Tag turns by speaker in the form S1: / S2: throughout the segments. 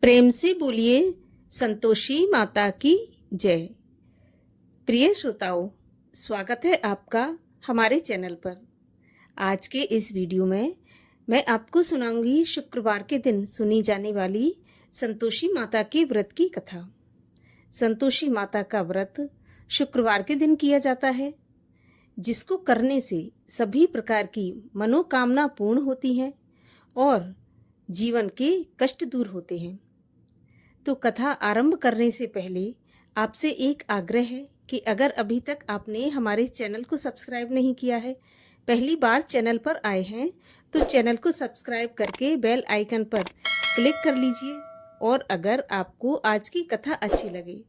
S1: प्रेम से बोलिए संतोषी माता की जय। प्रिय श्रोताओं, स्वागत है आपका हमारे चैनल पर। आज के इस वीडियो में मैं आपको सुनाऊंगी शुक्रवार के दिन सुनी जाने वाली संतोषी माता के व्रत की कथा। संतोषी माता का व्रत शुक्रवार के दिन किया जाता है, जिसको करने से सभी प्रकार की मनोकामना पूर्ण होती है और जीवन के कष्ट दूर होते हैं। तो कथा आरंभ करने से पहले आपसे एक आग्रह है कि अगर अभी तक आपने हमारे चैनल को सब्सक्राइब नहीं किया है, पहली बार चैनल पर आए हैं, तो चैनल को सब्सक्राइब करके बेल आइकन पर क्लिक कर लीजिए। और अगर आपको आज की कथा अच्छी लगे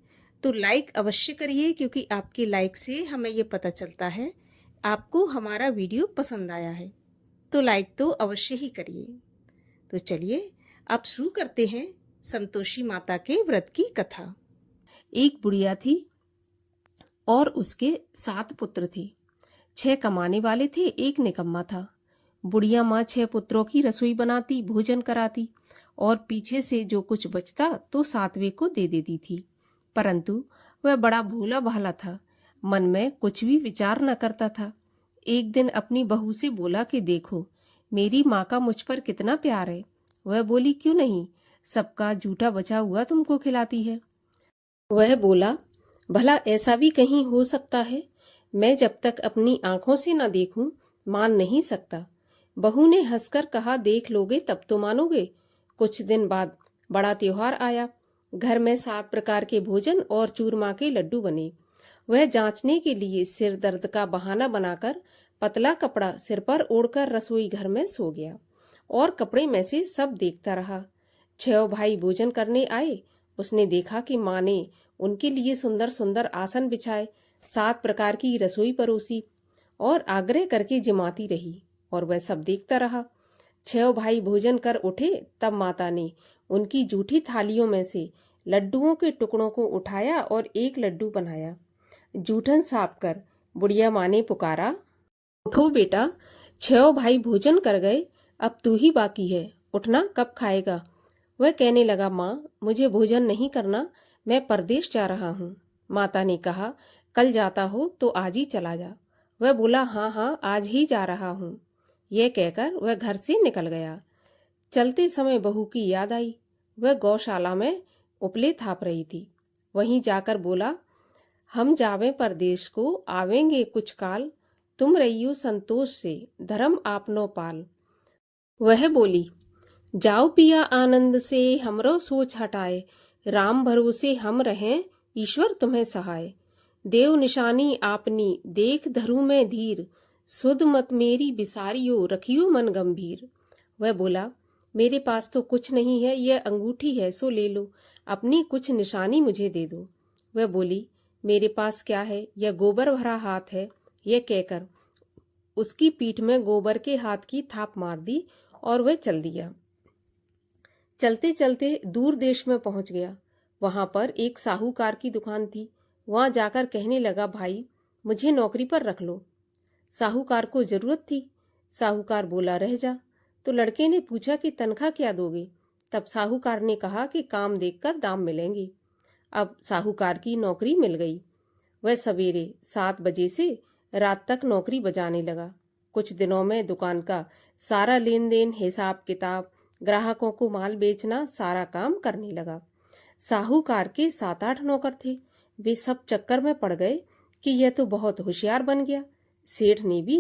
S1: तो लाइक अवश्य करिए, क्योंकि आपके लाइक से हमें ये पता चलता है आपको हमारा वीडियो पसंद आया है। तो लाइक तो अवश्य ही करिए। तो चलिए अब शुरू करते हैं संतोषी माता के व्रत की कथा। एक बुढ़िया थी और उसके 7 पुत्र थे। 6 कमाने वाले थे, एक निकम्मा था। बुढ़िया माँ 6 पुत्रों की रसोई बनाती, भोजन कराती और पीछे से जो कुछ बचता तो 7वें को दे देती थी। परंतु वह बड़ा भोला भाला था, मन में कुछ भी विचार न करता था। एक दिन अपनी बहू से बोला कि देखो, मेरी माँ का मुझ पर कितना प्यार है। वह बोली, क्यों नहीं, सबका जूठा बचा हुआ तुमको खिलाती है। वह बोला, भला ऐसा भी कहीं हो सकता है? मैं जब तक अपनी आंखों से न देखूं मान नहीं सकता। बहू ने हंसकर कहा, देख लोगे तब तो मानोगे। कुछ दिन बाद बड़ा त्योहार आया। घर में 7 प्रकार के भोजन और चूरमा के लड्डू बने। वह जांचने के लिए सिर दर्द का बहाना बनाकर पतला कपड़ा सिर पर ओढ़कर रसोई घर में सो गया और कपड़े में से सब देखता रहा। 6 भाई भोजन करने आए। उसने देखा कि माँ ने उनके लिए सुंदर सुंदर आसन बिछाए, 7 प्रकार की रसोई परोसी और आग्रह करके जिमाती रही, और वह सब देखता रहा। 6 भाई भोजन कर उठे, तब माता ने उनकी जूठी थालियों में से लड्डुओं के टुकड़ों को उठाया और एक लड्डू बनाया। जूठन साफ कर बुढ़िया माँ ने पुकारा, उठो बेटा, 6 भाई भोजन कर गए, अब तू ही बाकी है, उठना, कब खाएगा? वह कहने लगा, माँ मुझे भोजन नहीं करना, मैं परदेश जा रहा हूँ। माता ने कहा, कल जाता हो तो आज ही चला जा। वह बोला, हाँ हाँ आज ही जा रहा हूँ। यह कहकर वह घर से निकल गया। चलते समय बहू की याद आई। वह गौशाला में उपले थाप रही थी। वहीं जाकर बोला, हम जावे परदेश को, आवेंगे कुछ काल, तुम रहियो संतोष से, धर्म आपनो पाल। वह बोली, जाओ पिया आनंद से, हमरो सोच हटाए, राम भरोसे हम रहें, ईश्वर तुम्हें सहाय। देव निशानी आपनी, देख धरू में धीर, सुध मत मेरी बिसारियो, रखियो मन गंभीर। वह बोला, मेरे पास तो कुछ नहीं है, यह अंगूठी है सो ले लो, अपनी कुछ निशानी मुझे दे दो। वह बोली, मेरे पास क्या है, यह गोबर भरा हाथ है। यह कहकर उसकी पीठ में गोबर के हाथ की थाप मार दी और वह चल दिया। चलते चलते दूर देश में पहुंच गया। वहां पर एक साहूकार की दुकान थी। वहां जाकर कहने लगा, भाई मुझे नौकरी पर रख लो। साहूकार को जरूरत थी। साहूकार बोला, रह जा। तो लड़के ने पूछा कि तनख्वाह क्या दोगे? तब साहूकार ने कहा कि काम देखकर दाम मिलेंगे। अब साहूकार की नौकरी मिल गई। वह सवेरे 7 बजे से रात तक नौकरी बजाने लगा। कुछ दिनों में दुकान का सारा लेन देन, हिसाब किताब, ग्राहकों को माल बेचना, सारा काम करने लगा। साहूकार के 7-8 नौकर थे। वे सब चक्कर में पड़ गए कि यह तो बहुत होशियार बन गया। सेठ ने भी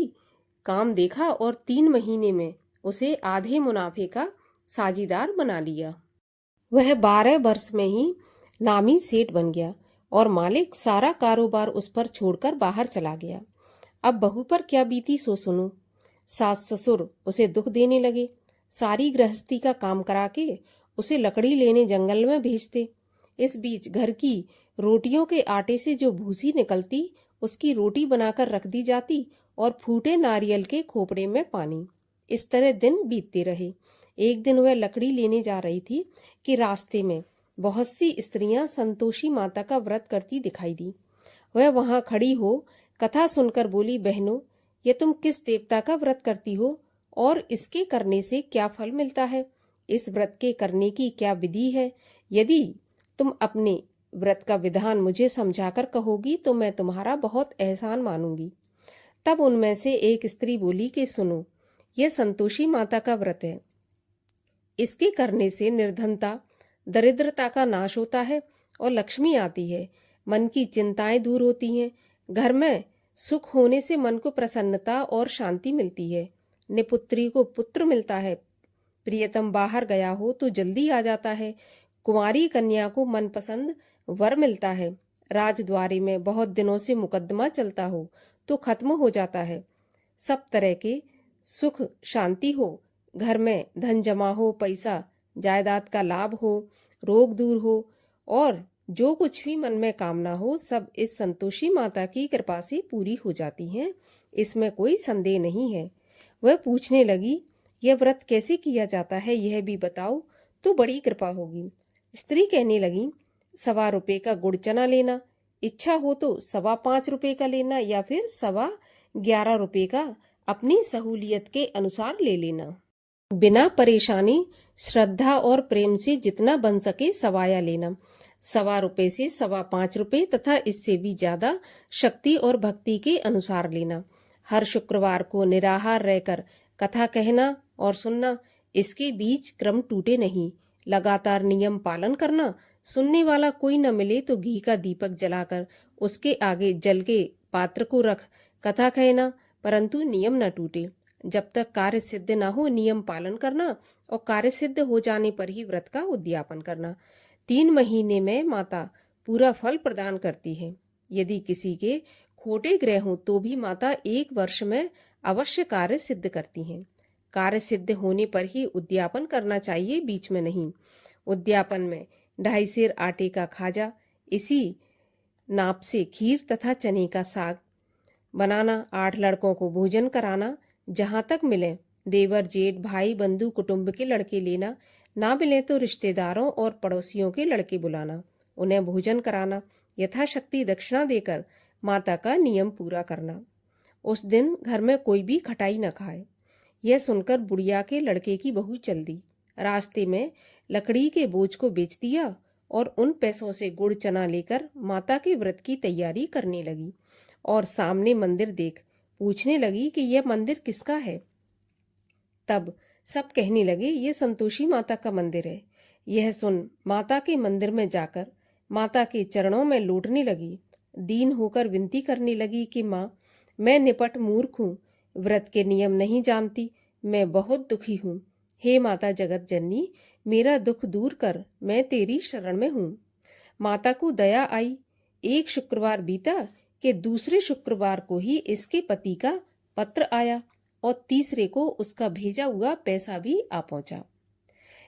S1: काम देखा और 3 महीने में उसे आधे मुनाफे का साझीदार बना लिया। वह 12 वर्ष में ही नामी सेठ बन गया और मालिक सारा कारोबार उस पर छोड़कर बाहर चला गया। अब बहू पर क्या बीती सो सुनो। सास ससुर उसे दुख देने लगे। सारी गृहस्थी का काम करा के उसे लकड़ी लेने जंगल में भेजते। इस बीच घर की रोटियों के आटे से जो भूसी निकलती, उसकी रोटी बनाकर रख दी जाती और फूटे नारियल के खोपड़े में पानी। इस तरह दिन बीतते रहे। एक दिन वह लकड़ी लेने जा रही थी कि रास्ते में बहुत सी स्त्रियां संतोषी माता का व्रत करती दिखाई दी। वह वहां खड़ी हो कथा सुनकर बोली, बहनों, ये तुम किस देवता का व्रत करती हो और इसके करने से क्या फल मिलता है?
S2: इस व्रत के करने की क्या विधि है? यदि तुम अपने व्रत का विधान मुझे समझाकर कहोगी तो मैं तुम्हारा बहुत एहसान मानूंगी। तब उनमें से एक स्त्री बोली कि सुनो, यह संतोषी माता का व्रत है। इसके करने से निर्धनता, दरिद्रता का नाश होता है और लक्ष्मी आती है। मन की चिंताएं दूर होती हैं। घर में सुख होने से मन को प्रसन्नता और शांति मिलती है। निपुत्री को पुत्र मिलता है। प्रियतम बाहर गया हो तो जल्दी आ जाता है। कुंवारी कन्या को मनपसंद वर मिलता है। राजद्वारी में बहुत दिनों से मुकदमा चलता हो तो खत्म हो जाता है। सब तरह के सुख शांति हो, घर में धन जमा हो, पैसा जायदाद का लाभ हो, रोग दूर हो और जो कुछ भी मन में कामना हो, सब इस संतोषी माता की कृपा से पूरी हो जाती हैं। इसमें कोई संदेह नहीं है। वह पूछने लगी, यह व्रत कैसे किया जाता है, यह भी बताओ तो बड़ी कृपा होगी। स्त्री कहने लगी, 1.25 रुपये का गुड़ चना लेना, इच्छा हो तो 5.25 रुपये का लेना या फिर 11.25 रुपये का अपनी सहूलियत के अनुसार ले लेना। बिना परेशानी, श्रद्धा और प्रेम से जितना बन सके सवाया लेना। 1.25 रुपये से 5.25 रुपये तथा इससे भी ज्यादा शक्ति और भक्ति के अनुसार लेना। हर शुक्रवार को निराहार रहकर कथा कहना और सुनना। इसके बीच क्रम टूटे नहीं। लगातार नियम पालन करना। सुनने वाला कोई न मिले तो घी का दीपक जलाकर उसके आगे जल के पात्र को रख कथा कहना, परंतु नियम न टूटे। जब तक कार्य सिद्ध न हो नियम पालन करना और कार्य सिद्ध हो जाने पर ही व्रत का उद्यापन करना। 3 महीने में माता पूरा फल प्रदान करती है। यदि किसी के खोटे ग्रह हो तो भी माता 1 वर्ष में अवश्य कार्य सिद्ध करती हैं। कार्य सिद्ध होने पर ही उद्यापन करना चाहिए, बीच में नहीं। उद्यापन में 2.5 सेर आटे का खाजा, इसी नाप से खीर तथा चने का साग बनाना, 8 लड़कों को भोजन कराना, जहां तक मिले देवर जेठ भाई बंधु कुटुंब के लड़के लेना, ना मिले तो रिश्तेदारों और पड़ोसियों के लड़के बुलाना, उन्हें भोजन कराना, यथाशक्ति दक्षिणा देकर माता का नियम पूरा करना। उस दिन घर में कोई भी खटाई न खाए। यह सुनकर बुढ़िया के लड़के की बहू चल दी। रास्ते में लकड़ी के बोझ को बेच दिया और उन पैसों से गुड़ चना लेकर माता के व्रत की तैयारी करने लगी और सामने मंदिर देख पूछने लगी कि यह मंदिर किसका है। तब सब कहने लगे, यह संतोषी माता का मंदिर है। यह सुन माता के मंदिर में जाकर माता के चरणों में लौटने लगी। दीन होकर विनती करने लगी कि माँ, मैं निपट मूर्ख हूँ, व्रत के नियम नहीं जानती, मैं बहुत दुखी हूँ। हे माता जगत जननी, मेरा दुख दूर कर, मैं तेरी शरण में हूँ। माता को दया आई। एक शुक्रवार बीता कि दूसरे शुक्रवार को ही इसके पति का पत्र आया और तीसरे को उसका भेजा हुआ पैसा भी आ पहुंचा।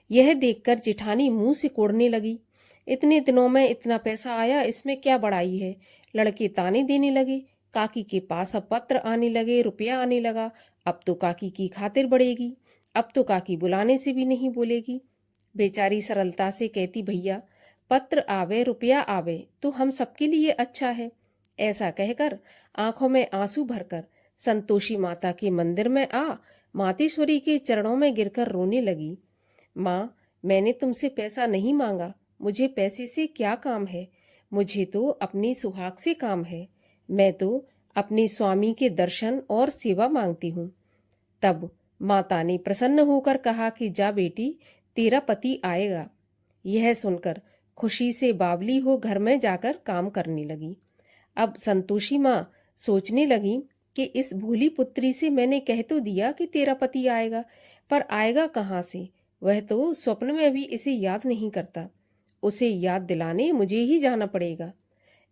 S2: यह देखकर जिठानी मुंह से कोड़ने लगी, इतने दिनों में इतना पैसा आया, इसमें क्या बड़ाई है। लड़के ताने देने लगे। काकी के पास अब पत्र आने लगे, रुपया आने लगा। अब तो काकी की खातिर बढ़ेगी, अब तो काकी बुलाने से भी नहीं बोलेगी। बेचारी सरलता से कहती, भैया पत्र आवे रुपया आवे तो हम सबके लिए अच्छा है। ऐसा कहकर आंखों में आंसू भरकर संतोषी माता के मंदिर में आ मातेश्वरी के चरणों में गिरकर रोने लगी। माँ, मैंने तुमसे पैसा नहीं मांगा, मुझे पैसे से क्या काम है, मुझे तो अपनी सुहाग से काम है। मैं तो अपने स्वामी के दर्शन और सेवा मांगती हूँ। तब माता ने प्रसन्न होकर कहा कि जा बेटी, तेरा पति आएगा। यह सुनकर खुशी से बावली हो घर में जाकर काम करने लगी। अब संतोषी माँ सोचने लगी कि इस भोली पुत्री से मैंने कह तो दिया कि तेरा पति आएगा, पर आएगा कहाँ से, वह तो स्वप्न में भी इसे याद नहीं करता। उसे याद दिलाने मुझे ही जाना पड़ेगा।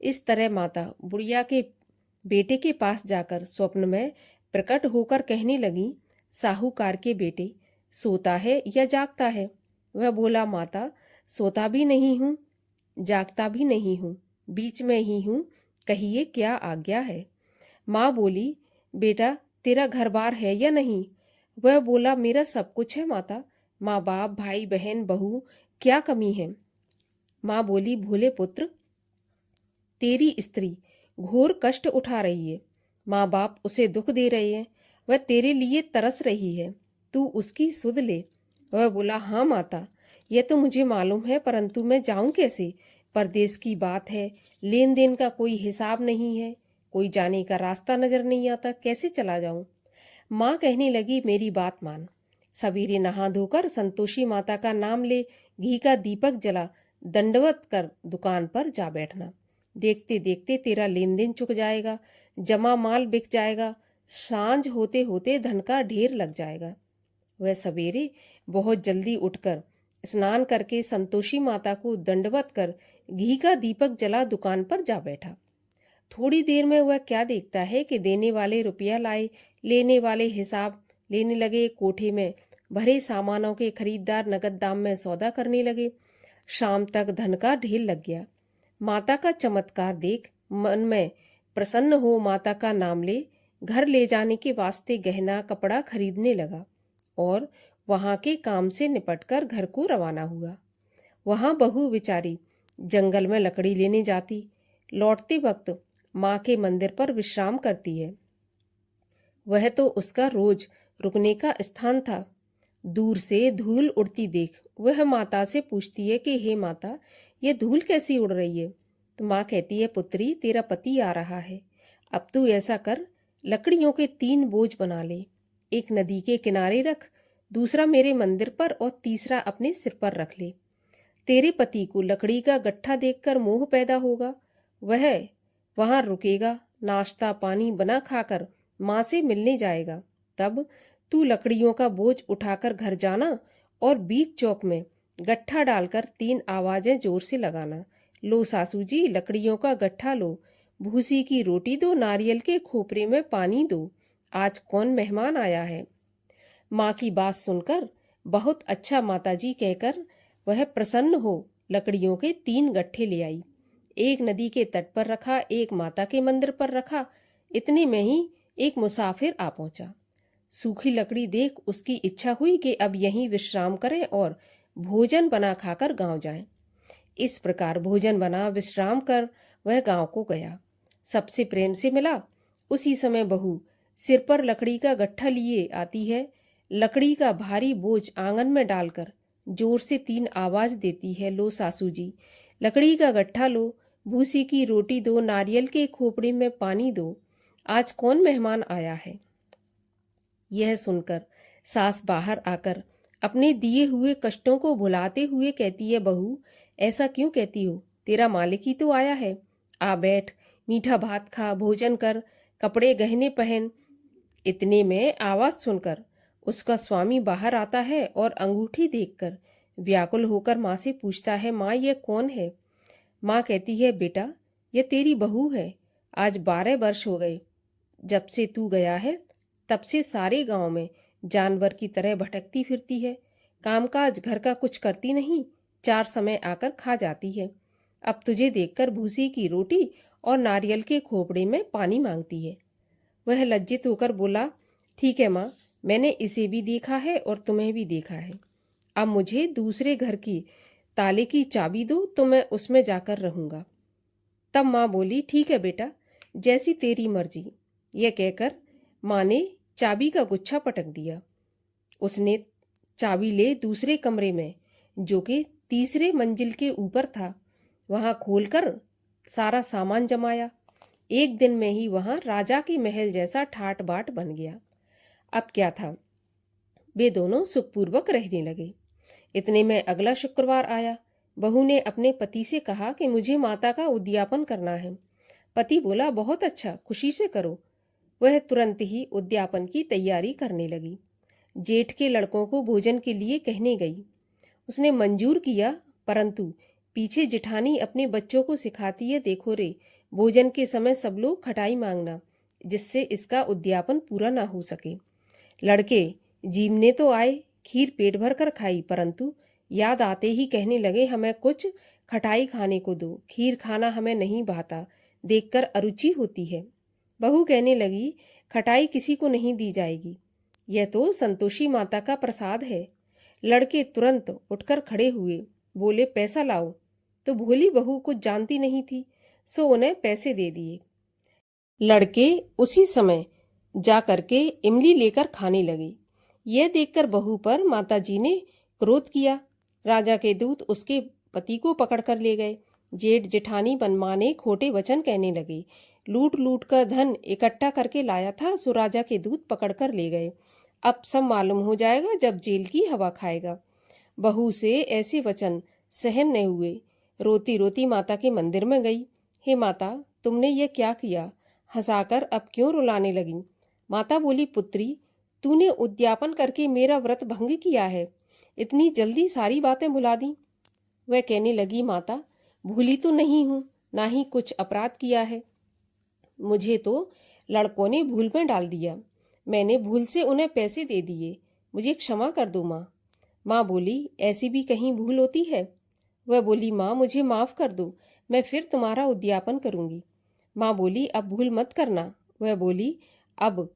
S2: इस तरह माता बुढ़िया के बेटे के पास जाकर स्वप्न में प्रकट होकर कहने लगी, साहूकार के बेटे, सोता है या जागता है। वह बोला, माता सोता भी नहीं हूँ, जागता भी नहीं हूँ, बीच में ही हूँ, कहिए क्या आज्ञा है। माँ बोली, बेटा तेरा घर बार है या नहीं। वह बोला, मेरा सब कुछ है माता, माँ बाप भाई बहन बहू, क्या कमी है। माँ बोली, भोले पुत्र, तेरी स्त्री घोर कष्ट उठा रही है, माँ बाप उसे दुख दे रहे हैं, वह तेरे लिए तरस रही है, तू उसकी सुध ले। वह बोला, हाँ माता, यह तो मुझे मालूम है, परंतु मैं जाऊं कैसे? परदेश की बात है, लेन देन का कोई हिसाब नहीं है, कोई जाने का रास्ता नजर नहीं आता, कैसे चला जाऊं? माँ कहने लगी, मेरी बात मान। सवेरे नहा धोकर संतोषी माता का नाम ले, घी का दीपक जला, दंडवत कर दुकान पर जा बैठना। देखते देखते तेरा लेन देन चुक जाएगा, जमा माल बिक जाएगा, सांझ होते होते धन का ढेर लग जाएगा। वह सवेरे बहुत जल्दी उठकर स्नान करके संतोषी माता को दंडवत कर घी का दीपक जला दुकान पर जा बैठा। थोड़ी देर में वह क्या देखता है कि देने वाले रुपया लाए, लेने वाले हिसाब लेने लगे, कोठे में भरे सामानों के खरीदार नगद दाम में सौदा करने लगे। शाम तक धन का ढेर लग गया। माता का चमत्कार देख मन में प्रसन्न हो माता का नाम ले घर ले जाने के वास्ते गहना कपड़ा खरीदने लगा और वहां के काम से निपटकर घर को रवाना हुआ। वहां बहू बेचारी जंगल में लकड़ी लेने जाती, लौटते वक्त माँ के मंदिर पर विश्राम करती है। वह तो उसका रोज रुकने का स्थान था। दूर से धूल उड़ती देख वह माता से पूछती है कि हे माता, ये धूल कैसी उड़ रही है? तो माँ कहती है, पुत्री, तेरा पति आ रहा है। अब तू ऐसा कर, लकड़ियों के 3 बोझ बना ले, एक नदी के किनारे रख, दूसरा मेरे मंदिर पर और तीसरा अपने सिर पर रख ले। तेरे पति को लकड़ी का गट्ठा देखकर मोह पैदा होगा, वह वहां रुकेगा, नाश्ता पानी बना खाकर माँ से मिलने जाएगा। तब तू लकड़ियों का बोझ उठाकर घर जाना और बीच चौक में गट्ठा डालकर 3 आवाजें जोर से लगाना, लो सासू जी लकड़ियों का गट्ठा लो, भूसी की रोटी दो, नारियल के खोपरे में पानी दो, आज कौन मेहमान आया है। माँ की बात सुनकर बहुत अच्छा माताजी कहकर वह प्रसन्न हो लकड़ियों के 3 गट्ठे ले आई। एक नदी के तट पर रखा, एक माता के मंदिर पर रखा। इतने में ही एक मुसाफिर आ पहुंचा। सूखी लकड़ी देख उसकी इच्छा हुई कि अब यहीं विश्राम करें और भोजन बना खाकर गांव जाएं। इस प्रकार भोजन बना विश्राम कर वह गांव को गया। सबसे प्रेम से मिला। उसी समय बहू सिर पर लकड़ी का गट्ठा लिए आती है। लकड़ी का भारी बोझ आंगन में डालकर जोर से 3 आवाज देती है, लो सासू जी लकड़ी का गट्ठा लो, भूसी की रोटी दो, नारियल के खोपड़े में पानी दो, आज कौन मेहमान आया है। यह सुनकर सास बाहर आकर अपने दिए हुए कष्टों को भुलाते हुए कहती है, बहू ऐसा क्यों कहती हो, तेरा मालिक ही तो आया है, आ बैठ, मीठा भात खा, भोजन कर, कपड़े गहने पहन। इतने में आवाज सुनकर उसका स्वामी बाहर आता है और अंगूठी देखकर व्याकुल होकर माँ से पूछता है, माँ ये कौन है। माँ कहती है, बेटा ये तेरी बहू है, आज 12 वर्ष हो गए जब से तू गया है, तब से सारे गांव में जानवर की तरह भटकती फिरती है, कामकाज घर का कुछ करती नहीं, 4 समय आकर खा जाती है। अब तुझे देखकर भूसी की रोटी और नारियल के खोपड़े में पानी मांगती है। वह लज्जित होकर बोला, ठीक है माँ, मैंने इसे भी देखा है और तुम्हें भी देखा है, अब मुझे दूसरे घर की ताले की चाबी दो तो मैं उसमें जाकर रहूंगा। तब माँ बोली, ठीक है बेटा, जैसी तेरी मर्जी। यह कहकर माँ ने चाबी का गुच्छा पटक दिया। उसने चाबी ले दूसरे कमरे में, जो कि तीसरे मंजिल के ऊपर था, वहां खोलकर सारा सामान जमाया। एक दिन में ही वहां राजा के महल जैसा ठाट बाट बन गया। अब क्या था, वे दोनों सुखपूर्वक रहने लगे। इतने में अगला शुक्रवार आया। बहू ने अपने पति से कहा कि मुझे माता का उद्यापन करना है। पति बोला, बहुत अच्छा, खुशी से करो। वह तुरंत ही उद्यापन की तैयारी करने लगी। जेठ के लड़कों को भोजन के लिए कहने गई। उसने मंजूर किया, परंतु पीछे जिठानी अपने बच्चों को सिखाती है, देखो रे, भोजन के समय सब लोग खटाई मांगना, जिससे इसका उद्यापन पूरा ना हो सके। लड़के जीमने तो आए, खीर पेट भर कर खाई, परंतु याद आते ही कहने लगे, हमें कुछ खटाई खाने को दो, खीर खाना हमें नहीं भाता, देखकर अरुचि होती है। बहू कहने लगी, खटाई किसी को नहीं दी जाएगी, यह तो संतोषी माता का प्रसाद है। लड़के तुरंत उठकर खड़े हुए, बोले, पैसा लाओ। तो भोली बहू कुछ जानती नहीं थी, सो उन्हें पैसे दे दिए। लड़के उसी समय जा करके इमली लेकर खाने लगे। यह देखकर बहू पर माताजी ने क्रोध किया। राजा के दूत उसके पति को पकड़ कर ले गए। जेठ जेठानी बनमाने खोटे वचन कहने लगे। लूट लूट कर धन इकट्ठा करके लाया था, सो राजा के दूत पकड़ कर ले गए। अब सब मालूम हो जाएगा जब जेल की हवा खाएगा। बहू से ऐसे वचन सहन नहीं हुए। रोती रोती माता के मंदिर में गई। हे माता, तुमने ये क्या किया? हंसाकर अब क्यों रुलाने लगी? माता बोली, पुत्री, तूने उद्यापन करके मेरा व्रत भंग किया है। इतनी जल्दी सारी बातें भुला दी। वह कहने लगी, माता, भूली तो नहीं हूं, ना ही कुछ अपराध किया है। मुझे तो लड़कों ने भूल में डाल दिया। मैंने भूल से उन्हें पैसे दे दिए। मुझे क्षमा कर दो माँ। माँ बोली, ऐसी भी कहीं भूल होती है? वह बोली, माँ, मुझे माफ कर दो, मैं फिर तुम्हारा उद्यापन करूंगी। माँ बोली, अब भूल मत करना। वह बोली, अब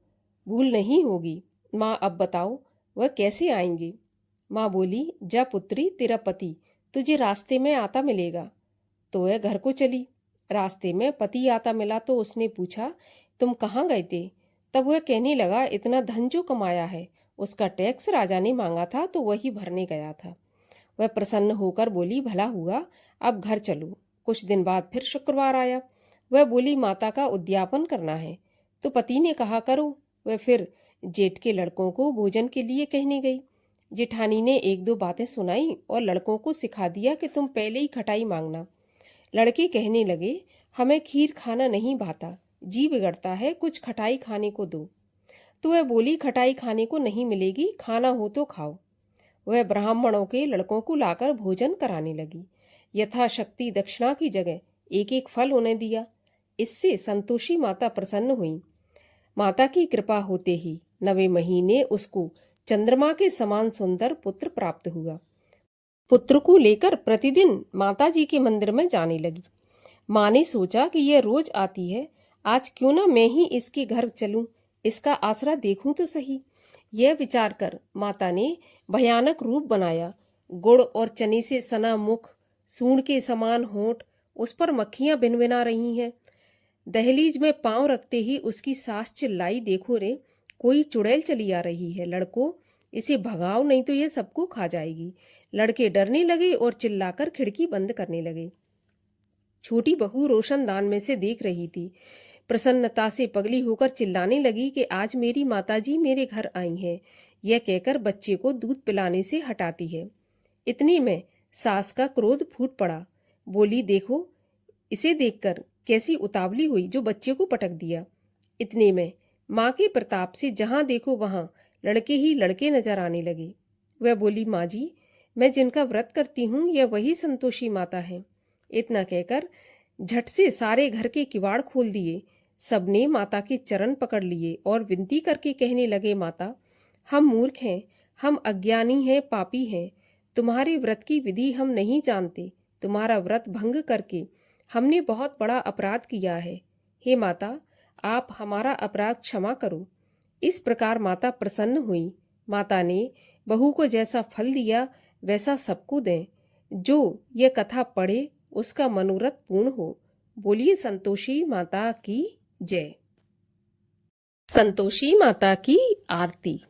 S2: भूल नहीं होगी। माँ, अब बताओ वह कैसे आएंगे? माँ बोली, जा पुत्री, तेरा पति तुझे रास्ते में आता मिलेगा। तो वह घर को चली। रास्ते में पति आता मिला तो उसने पूछा, तुम कहाँ गए थे? तब वह कहने लगा, इतना धन जो कमाया है उसका टैक्स राजा ने मांगा था तो वही भरने गया था। वह प्रसन्न होकर बोली, भला हुआ, अब घर चलो। कुछ दिन बाद फिर शुक्रवार आया। वह बोली, माता का उद्यापन करना है। तो पति ने कहा, करो। वह फिर जेठ के लड़कों को भोजन के लिए कहने गई। जेठानी ने एक दो बातें सुनाई और लड़कों को सिखा दिया कि तुम पहले ही खटाई मांगना। लड़के कहने लगे, हमें खीर खाना नहीं भाता, जी बिगड़ता है, कुछ खटाई खाने को दो। तो वह बोली, खटाई खाने को नहीं मिलेगी, खाना हो तो खाओ। वह ब्राह्मणों के लड़कों को लाकर भोजन कराने लगी। यथाशक्ति दक्षिणा की जगह एक एक फल उन्हें दिया। इससे संतोषी माता प्रसन्न हुई। माता की कृपा होते ही 9वें महीने उसको चंद्रमा के समान सुंदर पुत्र प्राप्त हुआ। पुत्र को लेकर प्रतिदिन माता जी के मंदिर में जाने लगी। माँ ने सोचा कि यह रोज आती है, आज क्यों ना मैं ही इसके घर चलूं, इसका आसरा देखूं तो सही। यह विचार कर माता ने भयानक रूप बनाया। गुड़ और चने से सना मुख, सूंड के समान होंठ, उस पर मक्खियां भिनभिना रही हैं। दहलीज में पांव रखते ही उसकी सास चिल्लाई, देखो रे, कोई चुड़ैल चली आ रही है, लड़को इसे भगाओ, नहीं तो ये सबको खा जाएगी। लड़के डरने लगे और चिल्लाकर खिड़की बंद करने लगे। छोटी बहू रोशनदान में से देख रही थी। प्रसन्नता से पगली होकर चिल्लाने लगी कि आज मेरी माताजी मेरे घर आई हैं। यह कहकर बच्चे को दूध पिलाने से हटाती है। इतने में सास का क्रोध फूट पड़ा। बोली, देखो इसे देखकर कैसी उतावली हुई जो बच्चे को पटक दिया। इतने में माँ के प्रताप से जहां देखो वहां लड़के ही लड़के नजर आने लगे। वह बोली, माँ जी, मैं जिनका व्रत करती हूँ यह वही संतोषी माता है। इतना कहकर झट से सारे घर के किवाड़ खोल दिए। सबने माता के चरण पकड़ लिए और विनती करके कहने लगे, माता, हम मूर्ख हैं, हम अज्ञानी हैं, पापी हैं। तुम्हारे व्रत की विधि हम नहीं जानते। तुम्हारा व्रत भंग करके हमने बहुत बड़ा अपराध किया है। हे माता, आप हमारा अपराध क्षमा करो। इस प्रकार माता प्रसन्न हुई। माता ने बहू को जैसा फल दिया वैसा सबको दें। जो ये कथा पढ़े उसका मनोरथ पूर्ण हो। बोलिए संतोषी माता की जय। संतोषी माता की आरती।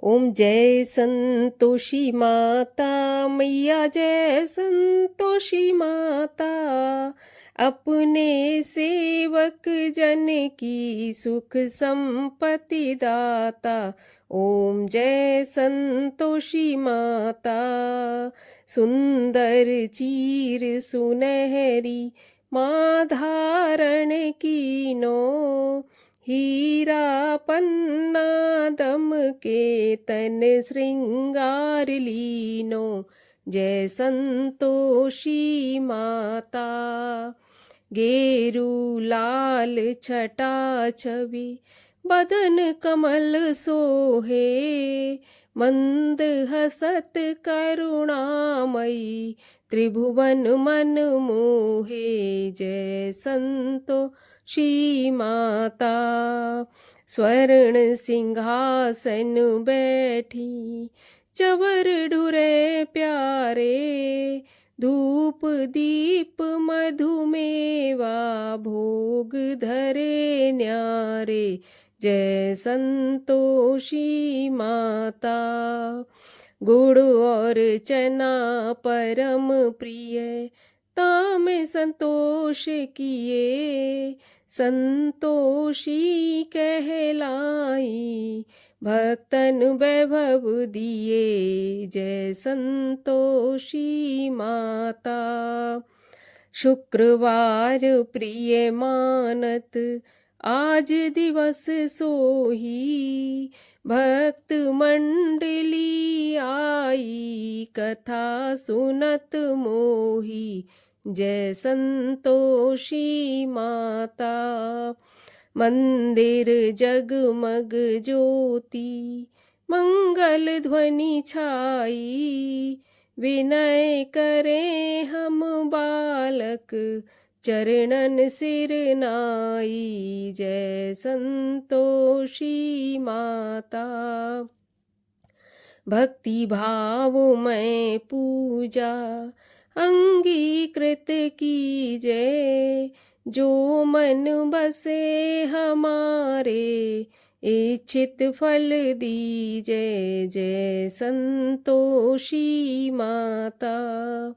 S2: ओम जय संतोषी माता मैया, जय संतोषी माता, अपने सेवक जन की सुख संपत्ति दाता। ओम जय संतोषी माता, सुंदर चीर सुनहरी माँ धारण कीनो, हीरा पन्ना दम के तन श्रृंगार लीनो। जय संतोषी माता, गेरू लाल छटा छवि बदन कमल सोहे, मंद हसत करुणामयी त्रिभुवन मन मोहे। जय संतोषी माता, स्वर्ण सिंहासन बैठी चवर ढुरे प्यारे, धूप दीप मधुमेवा भोग धरे न्यारे। जय संतोषी माता, गुड़ और चना परम प्रिय, ताम संतोष किए, संतोषी कहलाई, भक्तन वैभव दिए, जय संतोषी माता। शुक्रवार प्रिय मानत, आज दिवस सोही, भक्त मंडली आई, कथा सुनत मोही, जय संतोषी माता। मंदिर जगमग ज्योति, मंगल ध्वनि छाई, विनय करें हम बालक, चरणन सिर नाई, जय संतोषी माता। भक्ति भाव में पूजा अंगीकृत कीजय, जो मन बसे हमारे, इच्छित फल दीजय, जय संतोषी माता।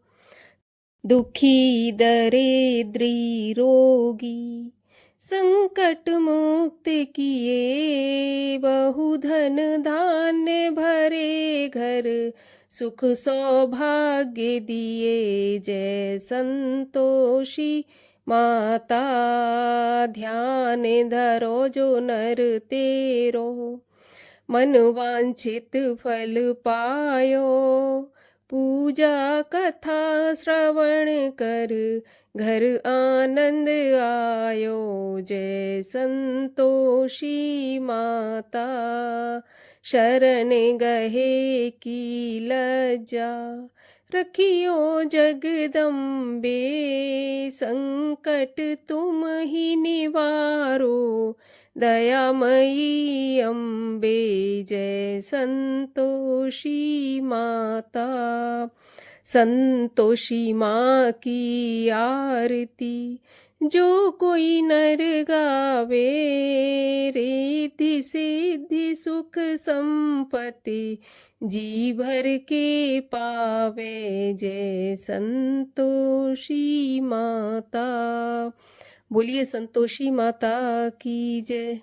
S2: दुखी दरिद्री रोगी, संकट मुक्त किए, बहुधन धान्य भरे घर, सुख सौभाग्य दिए, जय संतोषी माता। ध्यान धरो जो नर तेरो, मन वांछित फल पायो, पूजा कथा श्रवण कर, घर आनंद आयो, जय संतोषी माता। शरण गहे की लज्जा, रखियो जगदम्बे, संकट तुम ही निवारो, दयामयी अम्बे, जय संतोषी माता। संतोषी माँ की आरती, जो कोई नर गावे, रिद्धि सिद्धि सुख संपत्ति, जी भर के पावे, जय संतोषी माता। बोलिए संतोषी माता की जय।